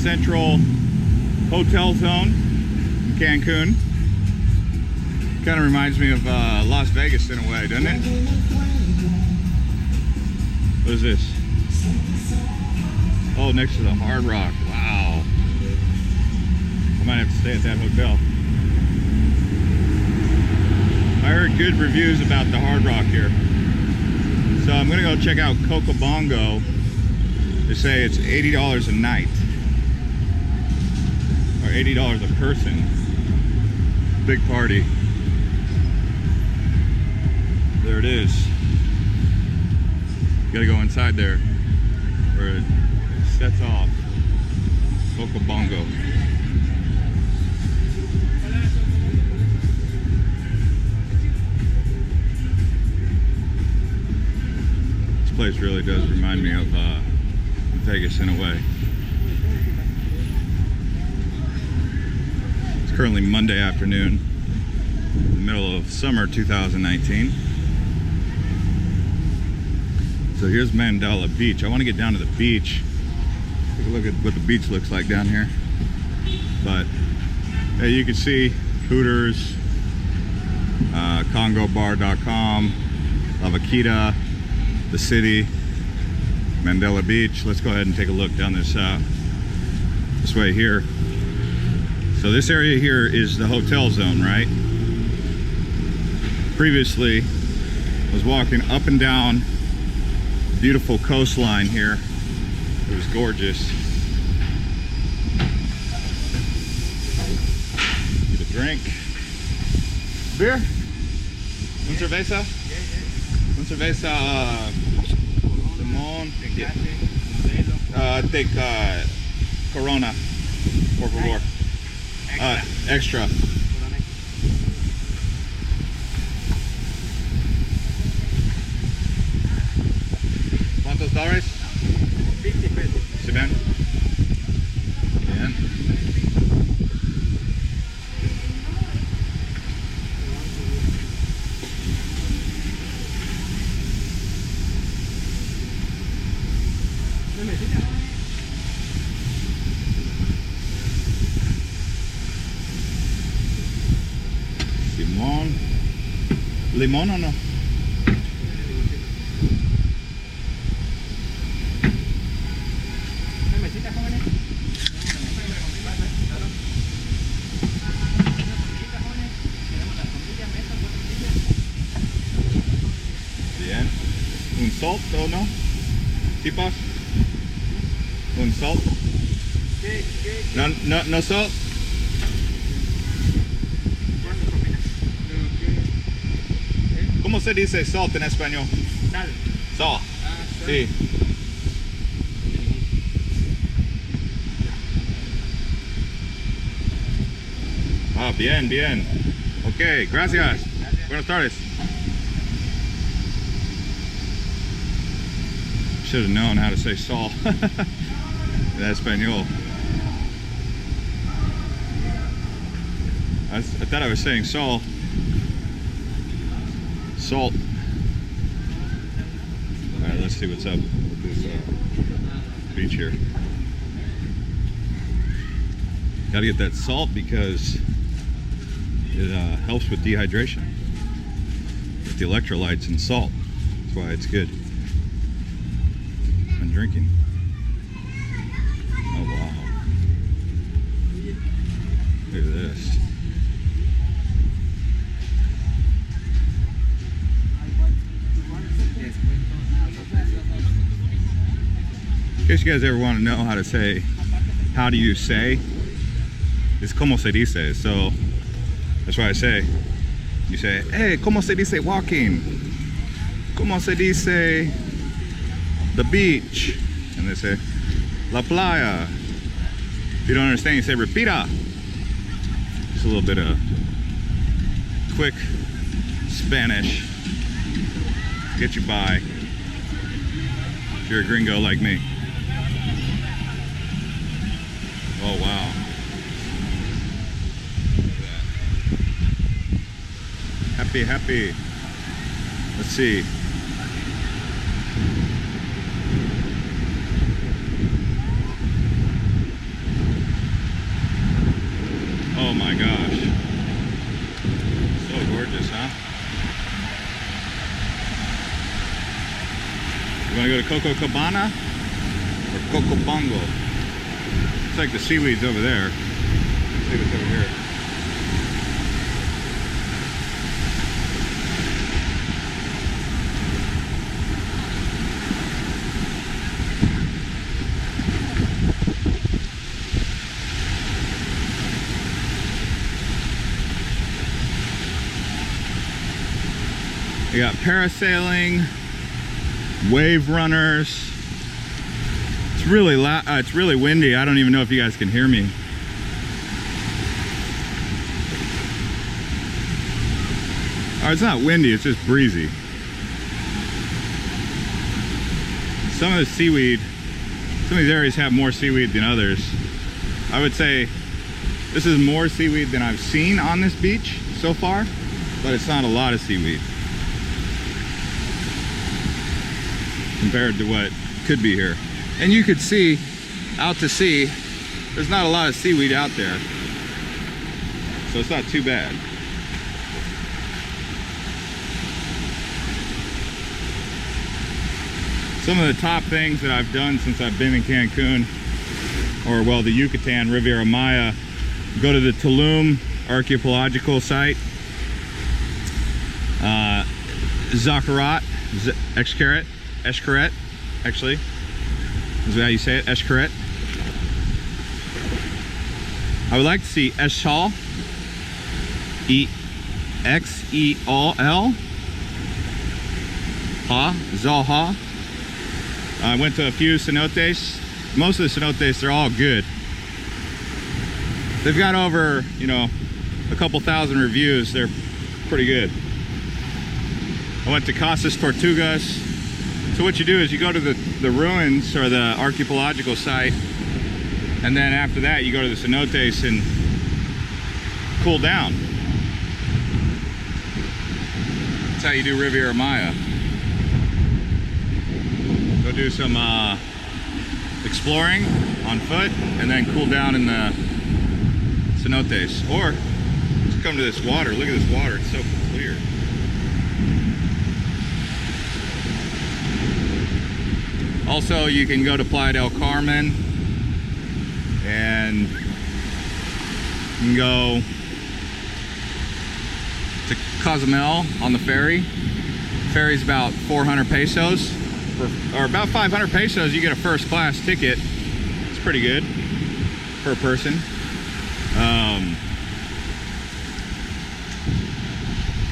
central hotel zone in Cancun. Kind of reminds me of Las Vegas in a way, doesn't it? What is this? Oh, next to the Hard Rock. Wow. I might have to stay at that hotel. I heard good reviews about the Hard Rock here. So I'm gonna go check out Coco Bongo. They say it's $80 a night. Or $80 a person. Big party. There it is. You gotta go inside there where it sets off. Coco Bongo. This place really does remind me of Vegas in a way. It's currently Monday afternoon, in the middle of summer 2019. So here's Mandela Beach. I want to get down to the beach. Take a look at what the beach looks like down here. But hey, you can see Hooters, CongoBar.com, La Vaquita, the city, Mandela Beach. Let's go ahead and take a look down this way here. So this area here is the hotel zone, right? Previously, I was walking up and down beautiful coastline here. It was gorgeous. Get a drink. Beer? Un cerveza? Un cerveza limón. Take Corona, por favor. Extra. ¿Cuántos dólares? 50 pesos. ¿Sí ven? Bien. Limón. ¿Limón o no? Bien. ¿Un salt o no? ¿Tipas? ¿Un salt? No salt? ¿Cómo se dice salt en español? Sal. Salt. Sí. Ah, bien, bien. Ok, gracias. Buenas tardes. Should have known how to say salt in Espanol. I thought I was saying salt. Salt. All right, let's see what's up with this beach here. Got to get that salt because it helps with dehydration. With the electrolytes and salt. That's why it's good when drinking. Oh wow. Look at this. In case you guys ever want to know how to say, how do you say, it's como se dice. So that's why I say, you say, hey, como se dice walking? Como se dice the beach? And they say, la playa. If you don't understand, you say, repita. Just a little bit of quick Spanish to get you by if you're a gringo like me. Oh wow. Happy, happy. Let's see. gorgeous, huh? You want to go to Coco Cabana or Coco Bongo? It's like the seaweed's over there. Let's see what's over here. We got parasailing, wave runners. It's really windy. I don't even know if you guys can hear me. Oh, it's not windy, it's just breezy. Some of the seaweed, some of these areas have more seaweed than others. I would say this is more seaweed than I've seen on this beach so far, but it's not a lot of seaweed compared to what could be here. And you could see out to sea, there's not a lot of seaweed out there, so it's not too bad. Some of the top things that I've done since I've been in Cancun, or well, the Yucatan, Riviera Maya, go to the Tulum archaeological site, Xcaret, actually, is that how you say it? Xcaret. I would like to see Exhal, E-X-E-L-L, Zaha. I went to a few cenotes. Most of the cenotes, they're all good. They've got over, you know, a couple thousand reviews. They're pretty good. I went to Casas Tortugas. So what you do is you go to the ruins or the archaeological site, and then after that you go to the cenotes and cool down. That's how you do Riviera Maya. Go do some exploring on foot and then cool down in the cenotes. Or just come to this water. Look at this water, it's so clear. Also, you can go to Playa del Carmen, and you can go to Cozumel on the ferry. The ferry's about 400 pesos, or about 500 pesos. You get a first class ticket. It's pretty good per person.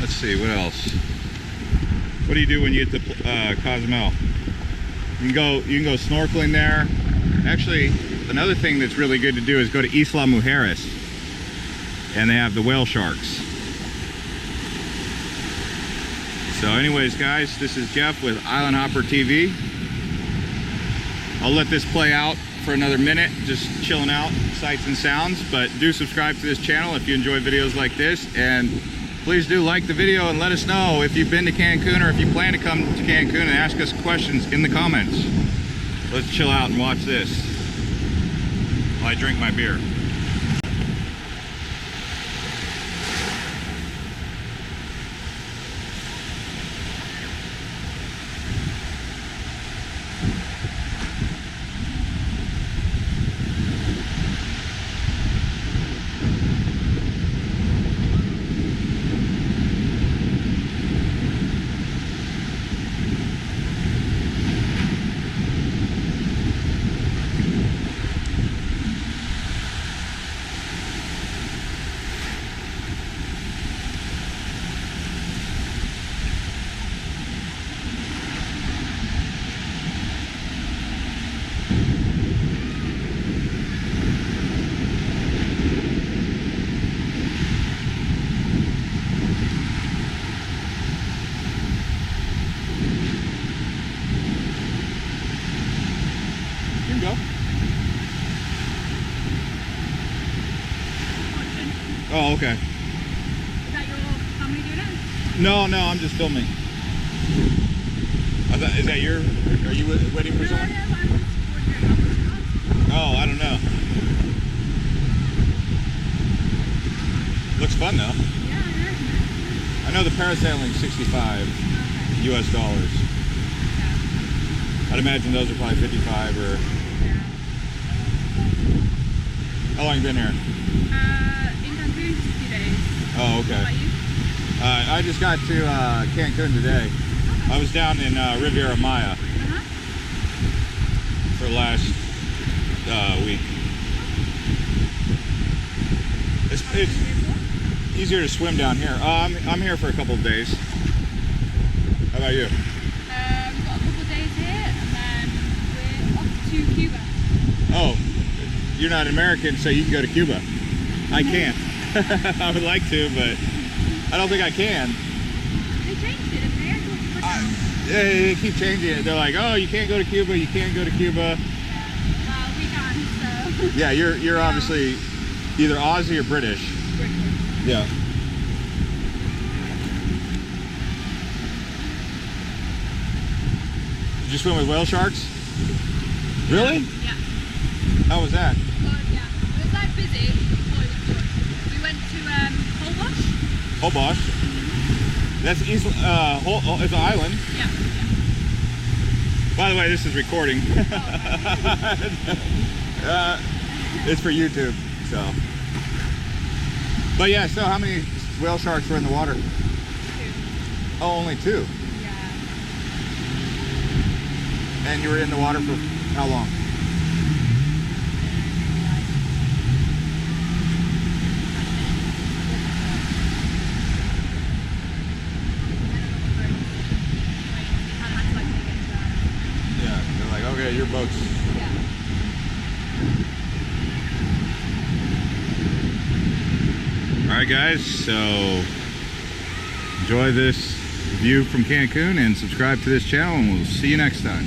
Let's see, what else? What do you do when you get to Cozumel? You can go snorkeling there. Actually, another thing that's really good to do is go to Isla Mujeres, and they have the whale sharks. So anyways, guys, this is Jeff with Island Hopper TV. I'll let this play out for another minute, just chilling out, sights and sounds, but do subscribe to this channel if you enjoy videos like this, and please do like the video and let us know if you've been to Cancun or if you plan to come to Cancun, and ask us questions in the comments. Let's chill out and watch this while I drink my beer. Oh, okay. Is that your family doing it? No, I'm just filming. Is that your, are you waiting for someone? Oh, I don't know. Looks fun though. Yeah, I know. I know the parasailing's 65 US dollars. I'd imagine those are probably 55 or... How long you been here? In Cancun, 2 days. Oh, okay. How about you? I just got to Cancun today. I was down in Riviera Maya for last week. It's easier to swim down here. I'm here for a couple of days. How about you? We've got a couple of days here, and then we're off to Cuba. Oh, you're not American, so you can go to Cuba. I can't. I would like to, but I don't think I can. They changed it, didn't they? They keep changing it. They're like, oh, you can't go to Cuba, you can't go to Cuba. Well, we can, so... Yeah, you're obviously either Aussie or British. Yeah. Did you swim with whale sharks? Really? Yeah. How was that? Good, yeah. It was like busy, but it was good. We went to Holbox. Holbox. That's East. It's an island. Yeah. By the way, this is recording. It's for YouTube, so. But yeah, so how many whale sharks were in the water? 2. Oh, only 2. Yeah. And you were in the water for how long? Yeah, they're like, okay, your boat's... Yeah. Alright guys, so enjoy this view from Cancun and subscribe to this channel and we'll see you next time.